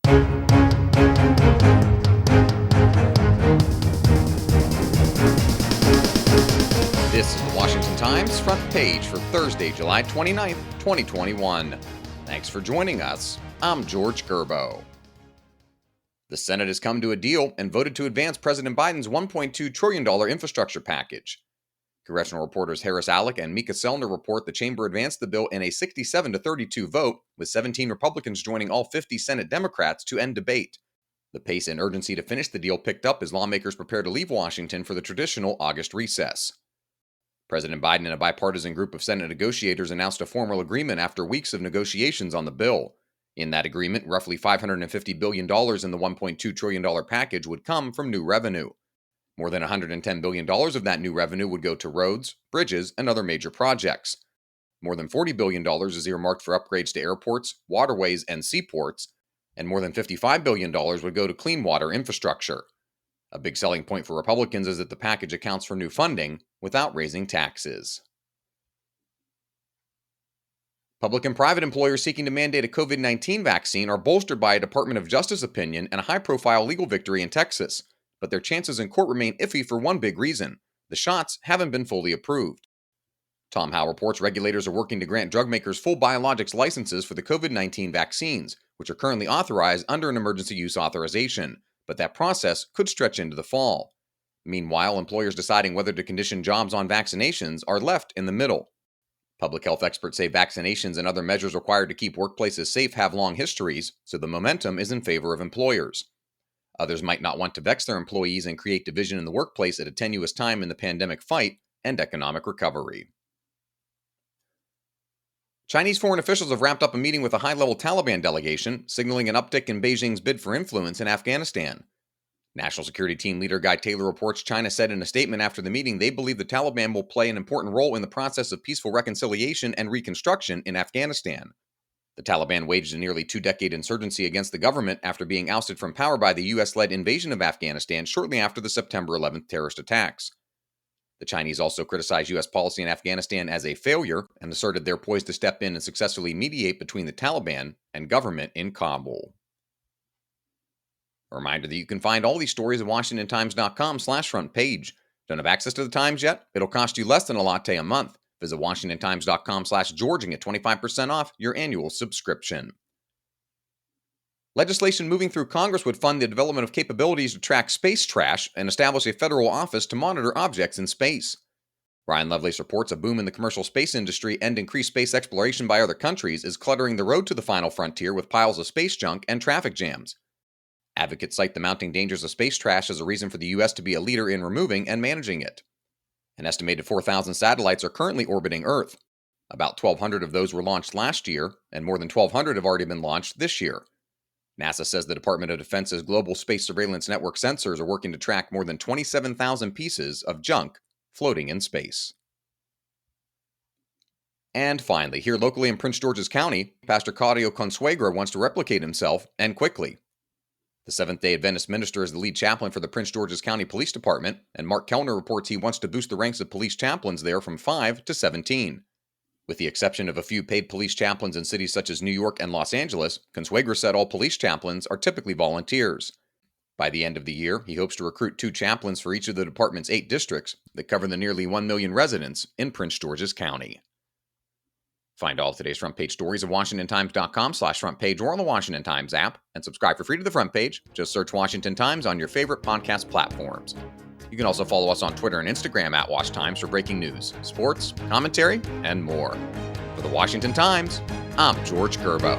This is the Washington Times front page for Thursday, July 29th, 2021. Thanks for joining us. I'm George Gerbo. The Senate has come to a deal and voted to advance President Biden's $1.2 trillion infrastructure package. Congressional reporters Harris Alec and Mika Selner report the chamber advanced the bill in a 67-32 vote, with 17 Republicans joining all 50 Senate Democrats to end debate. The pace and urgency to finish the deal picked up as lawmakers prepare to leave Washington for the traditional August recess. President Biden and a bipartisan group of Senate negotiators announced a formal agreement after weeks of negotiations on the bill. In that agreement, roughly $550 billion in the $1.2 trillion package would come from new revenue. More than $110 billion of that new revenue would go to roads, bridges, and other major projects. More than $40 billion is earmarked for upgrades to airports, waterways, and seaports, and more than $55 billion would go to clean water infrastructure. A big selling point for Republicans is that the package accounts for new funding without raising taxes. Public and private employers seeking to mandate a COVID-19 vaccine are bolstered by a Department of Justice opinion and a high-profile legal victory in Texas. But their chances in court remain iffy for one big reason: the shots haven't been fully approved. Tom Howe reports regulators are working to grant drug makers full biologics licenses for the COVID-19 vaccines, which are currently authorized under an emergency use authorization, but that process could stretch into the fall. Meanwhile, employers deciding whether to condition jobs on vaccinations are left in the middle. Public health experts say vaccinations and other measures required to keep workplaces safe have long histories, so the momentum is in favor of employers. Others might not want to vex their employees and create division in the workplace at a tenuous time in the pandemic fight and economic recovery. Chinese foreign officials have wrapped up a meeting with a high-level Taliban delegation, signaling an uptick in Beijing's bid for influence in Afghanistan. National Security Team leader Guy Taylor reports China said in a statement after the meeting they believe the Taliban will play an important role in the process of peaceful reconciliation and reconstruction in Afghanistan. The Taliban waged a nearly two-decade insurgency against the government after being ousted from power by the U.S.-led invasion of Afghanistan shortly after the September 11th terrorist attacks. The Chinese also criticized U.S. policy in Afghanistan as a failure and asserted they're poised to step in and successfully mediate between the Taliban and government in Kabul. A reminder that you can find all these stories at WashingtonTimes.com/front page. Don't have access to the Times yet? It'll cost you less than a latte a month. Visit WashingtonTimes.com/George and get 25% off your annual subscription. Legislation moving through Congress would fund the development of capabilities to track space trash and establish a federal office to monitor objects in space. Ryan Lovelace reports a boom in the commercial space industry and increased space exploration by other countries is cluttering the road to the final frontier with piles of space junk and traffic jams. Advocates cite the mounting dangers of space trash as a reason for the U.S. to be a leader in removing and managing it. An estimated 4,000 satellites are currently orbiting Earth. About 1,200 of those were launched last year, and more than 1,200 have already been launched this year. NASA says the Department of Defense's global space surveillance network sensors are working to track more than 27,000 pieces of junk floating in space. And finally, here locally in Prince George's County, Pastor Claudio Consuegra wants to replicate himself, and quickly. The Seventh-day Adventist minister is the lead chaplain for the Prince George's County Police Department, and Mark Kellner reports he wants to boost the ranks of police chaplains there from 5 to 17. With the exception of a few paid police chaplains in cities such as New York and Los Angeles, Consuegra said all police chaplains are typically volunteers. By the end of the year, he hopes to recruit 2 chaplains for each of the department's 8 districts that cover the nearly 1 million residents in Prince George's County. Find all of today's front page stories at WashingtonTimes.com/front page or on the Washington Times app, and subscribe for free to the front page. Just search Washington Times on your favorite podcast platforms. You can also follow us on Twitter and Instagram at Wash Times for breaking news, sports, commentary, and more. For the Washington Times, I'm George Gerbo.